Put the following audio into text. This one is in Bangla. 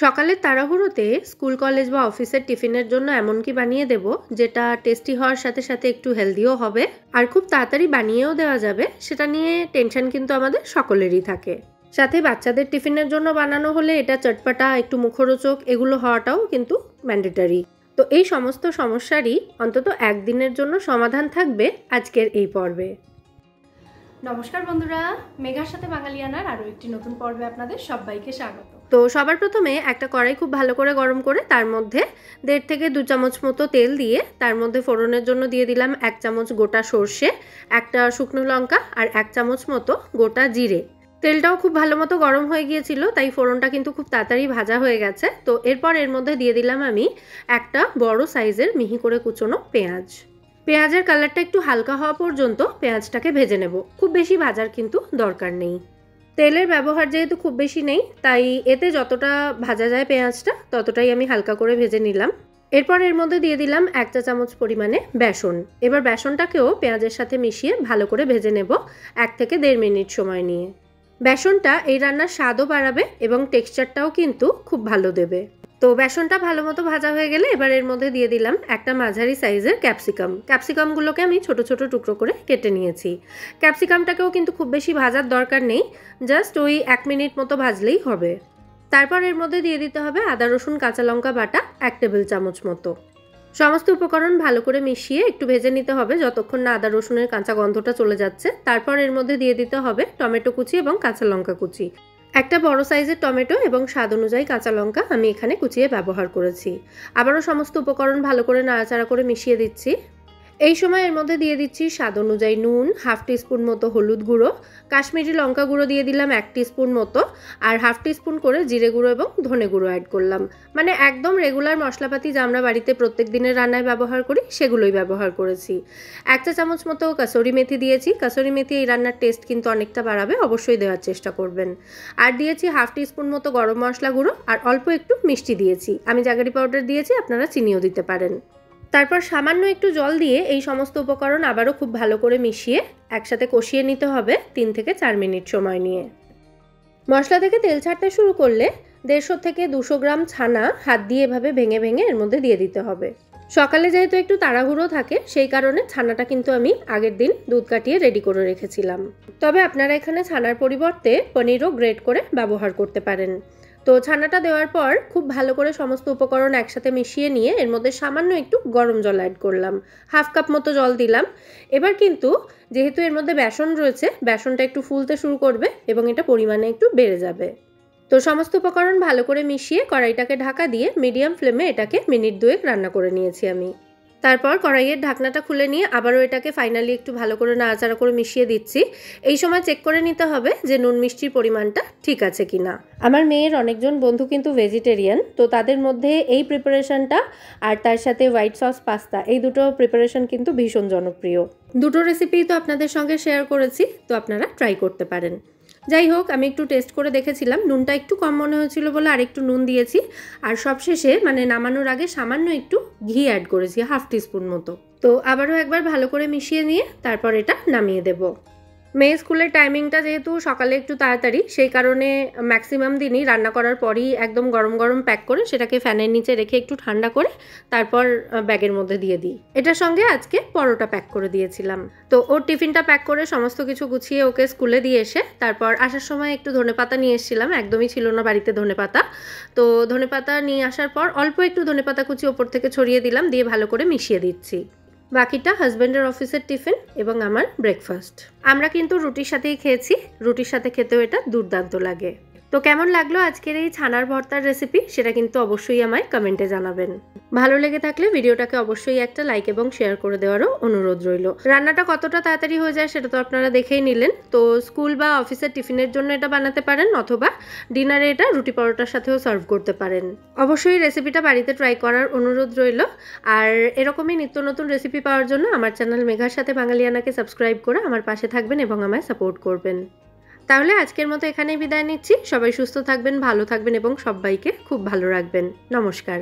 সকালের তাড়াহুড়োতে স্কুল কলেজ বা অফিসের টিফিনের জন্য এমন কি বানিয়ে দেব যেটা টেস্টি হওয়ার সাথে সাথে একটু হেলদিও হবে আর খুব তাড়াতাড়ি বানিয়েও দেওয়া যাবে, সেটা নিয়ে টেনশন কিন্তু আমাদের সকলেরই থাকে। সাথে বাচ্চাদের টিফিনের জন্য বানানো হলে এটা চটপাটা, একটু মুখরোচক এগুলো হওয়াটাও কিন্তু ম্যান্ডেটরি। তো এই সমস্ত সমস্যারই অন্তত একদিনের জন্য সমাধান থাকবে আজকের এই পর্বে। নমস্কার বন্ধুরা, মেঘার সাথে বাঙালিয়ানার আরও একটি নতুন পর্বে আপনাদের সবাইকে স্বাগত। তো সবার প্রথমে একটা কড়াই খুব ভালো করে গরম করে তার মধ্যে 1.5 থেকে 2 চামচ মতো তেল দিয়ে তার মধ্যে ফোড়নের জন্য দিয়ে দিলাম 1 চামচ গোটা সর্ষে, একটা শুকনো লঙ্কা আর 1 চামচ মতো গোটা জিরে। তেলটাও খুব ভালো মতো গরম হয়ে গিয়েছিল, তাই ফোড়নটা কিন্তু খুব তাড়াতাড়ি ভাজা হয়ে গেছে। তো এরপর এর মধ্যে দিয়ে দিলাম আমি একটা বড় সাইজের মিহি করে কুচোনো পেঁয়াজ। পেঁয়াজের কালারটা একটু হালকা হওয়া পর্যন্ত পেঁয়াজটাকে ভেজে নেব, খুব বেশি ভাজার কিন্তু দরকার নেই। তেলের ব্যবহার যেহেতু খুব বেশি নেই, তাই এতে যতটা ভাজা যায় পেঁয়াজটা ততটাই আমি হালকা করে ভেজে নিলাম। এরপর এর মধ্যে দিয়ে দিলাম 1 চা চামচ পরিমাণে বেসন। এবার বেসনটাকেও পেঁয়াজের সাথে মিশিয়ে ভালো করে ভেজে নেব 1 থেকে 1.5 মিনিট সময় নিয়ে। বেসনটা এই রান্নার স্বাদও বাড়াবে এবং টেক্সচারটাও কিন্তু খুব ভালো দেবে। তো বেসনটা ভালো মতো ভাজা হয়ে গেলে এবার এর মধ্যে দিয়ে দিলাম একটা মাঝারি সাইজের ক্যাপসিকামগুলোকে আমি ছোট ছোট টুকরো করে কেটে নিয়েছি। ক্যাপসিকামটাকেও কিন্তু খুব বেশি ভাজার দরকার নেই, জাস্ট ওই 1 মিনিট মতো ভাজলেই হবে। তারপর এর মধ্যে দিয়ে দিতে হবে আদা রসুন কাঁচা লঙ্কা বাটা 1 টেবিল চামচ মতো। সমস্ত উপকরণ ভালো করে মিশিয়ে একটু ভেজে নিতে হবে যতক্ষণ না আদা রসুনের কাঁচা গন্ধটা চলে যাচ্ছে। তারপর এর মধ্যে দিয়ে দিতে হবে টমেটো কুচি এবং কাঁচা লঙ্কা কুচি। একটা বড় সাইজের টমেটো এবং স্বাদ অনুযায়ী কাঁচা লঙ্কা আমি এখানে কুচিয়ে ব্যবহার করেছি। আবারও সমস্ত উপকরণ ভালো করে নাড়াচাড়া করে মিশিয়ে দিচ্ছি। এই সময় এর মধ্যে দিয়ে দিচ্ছি স্বাদ অনুযায়ী নুন, 1/2 টিস্পুন মতো হলুদ গুঁড়ো, কাশ্মীরি লঙ্কা গুঁড়ো দিয়ে দিলাম 1 টিস্পুন মতো, আর 1/2 টিস্পুন করে জিরে গুঁড়ো এবং ধনে গুঁড়ো অ্যাড করলাম। মানে একদম রেগুলার মশলাপাতি যা আমরা বাড়িতে প্রত্যেক দিনের রান্নায় ব্যবহার করি সেগুলোই ব্যবহার করেছি। 1 চা চামচ মতো কাসুরি মেথি দিয়েছি। কাসুরি মেথি এই রান্নার টেস্ট কিন্তু অনেকটা বাড়াবে, অবশ্যই দেওয়ার চেষ্টা করবেন। আর দিয়েছি 1/2 টিস্পুন মতো গরম মশলা গুঁড়ো আর অল্প একটু মিষ্টি দিয়েছি। আমি জাগরি পাউডার দিয়েছি, আপনারা চিনিও দিতে পারেন। তারপর সামান্য একটু জল দিয়ে এই সমস্ত উপকরণ আবারও খুব ভালো করে মিশিয়ে একসাথে কষিয়ে নিতে হবে 3 থেকে 4 মিনিট সময় নিয়ে। মশলা থেকে তেল ছাড়তে শুরু করলে 150 থেকে 200 গ্রাম ছানা হাত দিয়ে এভাবে ভেঙে ভেঙে এর মধ্যে দিয়ে দিতে হবে। সকালে যেহেতু একটু তাড়াহুড়ো থাকে সেই কারণে ছানাটা কিন্তু আমি আগের দিন দুধ কাটিয়ে রেডি করে রেখেছিলাম। তবে আপনারা এখানে ছানার পরিবর্তে পনিরও গ্রেট করে ব্যবহার করতে পারেন। তো ছানাটা দেওয়ার পর খুব ভালো করে সমস্ত উপকরণ একসাথে মিশিয়ে নিয়ে এর মধ্যে সামান্য একটু গরম জল অ্যাড করলাম, 1/2 কাপ মতো জল দিলাম। এবার কিন্তু যেহেতু এর মধ্যে বেসন রয়েছে, বেসনটা একটু ফুলতে শুরু করবে এবং এটা পরিমাণে একটু বেড়ে যাবে। তো সমস্ত উপকরণ ভালো করে মিশিয়ে কড়াইটাকে ঢাকা দিয়ে মিডিয়াম ফ্লেমে এটাকে মিনিট 2 রান্না করে নিয়েছি আমি। তারপর কড়াইয়ের ঢাকনাটা খুলে নিয়ে আবারও এটাকে ফাইনালি একটু ভালো করে নাড়াচাড়া করে মিশিয়ে দিচ্ছি। এই সময় চেক করে নিতে হবে যে নুন মিষ্টির পরিমাণটা ঠিক আছে কিনা। আমার মেয়ের অনেকজন বন্ধু কিন্তু ভেজিটেরিয়ান, তো তাদের মধ্যে এই প্রিপারেশনটা আর তার সাথে হোয়াইট সস পাস্তা, এই দুটো প্রিপারেশন কিন্তু ভীষণ জনপ্রিয়। দুটো রেসিপি তো আপনাদের সঙ্গে শেয়ার করেছি, তো আপনারা ট্রাই করতে পারেন। যাই হোক, আমি একটু টেস্ট করে দেখেছিলাম, নুনটা একটু কম মনে হয়েছিল বলে আর একটু নুন দিয়েছি। আর সবশেষে মানে নামানোর আগে সামান্য একটু ঘি অ্যাড করেছি 1/2 টিস্পুন মতো। তো আবারও একবার ভালো করে মিশিয়ে নিয়ে তারপর এটা নামিয়ে দেব। মেয়ে স্কুলের টাইমিংটা যেহেতু সকালে একটু তাড়াতাড়ি, সেই কারণে ম্যাক্সিমাম দিনই রান্না করার পরই একদম গরম গরম প্যাক করে সেটাকে ফ্যানের নিচে রেখে একটু ঠান্ডা করে তারপর ব্যাগের মধ্যে দিয়ে দিই। এটার সঙ্গে আজকে পরোটা প্যাক করে দিয়েছিলাম। তো ওর টিফিনটা প্যাক করে সমস্ত কিছু গুছিয়ে ওকে স্কুলে দিয়ে এসে তারপর আসার সময় একটু ধনেপাতা নিয়ে এসেছিলাম, একদমই ছিল না বাড়িতে ধনেপাতা। তো ধনেপাতা নিয়ে আসার পর অল্প একটু ধনেপাতা কুচি ওপর থেকে ছড়িয়ে দিলাম, দিয়ে ভালো করে মিশিয়ে দিচ্ছি। বাকিটা হাজব্যান্ডের অফিসের টিফিন এবং আমার ব্রেকফাস্ট। আমরা কিন্তু রুটির সাথেই খেয়েছি, রুটির সাথে খেতেও এটা দুর্দান্ত লাগে। তো কেমন লাগলো আজকের এই ছানার ভর্তার রেসিপি সেটা কিন্তু অবশ্যই আমায় কমেন্টে জানাবেন। ভালো লেগে থাকলে ভিডিওটাকে অবশ্যই একটা লাইক এবং শেয়ার করে দেওয়ারও অনুরোধ রইল। রান্নাটা কতটা তাড়াতাড়ি হয়ে যায় সেটা তো আপনারা দেখেই নিলেন। তো স্কুল বা অফিসের টিফিনের জন্য এটা বানাতে পারেন, অথবা ডিনারে এটা রুটি পরোটার সাথেও সার্ভ করতে পারেন। অবশ্যই রেসিপিটা বাড়িতে ট্রাই করার অনুরোধ রইল। আর এরকমই নিত্য নতুন রেসিপি পাওয়ার জন্য আমার চ্যানেল মেঘার সাথে বাঙালিয়ানাকে সাবস্ক্রাইব করে আমার পাশে থাকবেন এবং আমায় সাপোর্ট করবেন। তাহলে আজকের মতো এখানেই বিদায় নিচ্ছি। সবাই সুস্থ থাকবেন, ভালো থাকবেন এবং সবাইকে খুব ভালো রাখবেন। নমস্কার।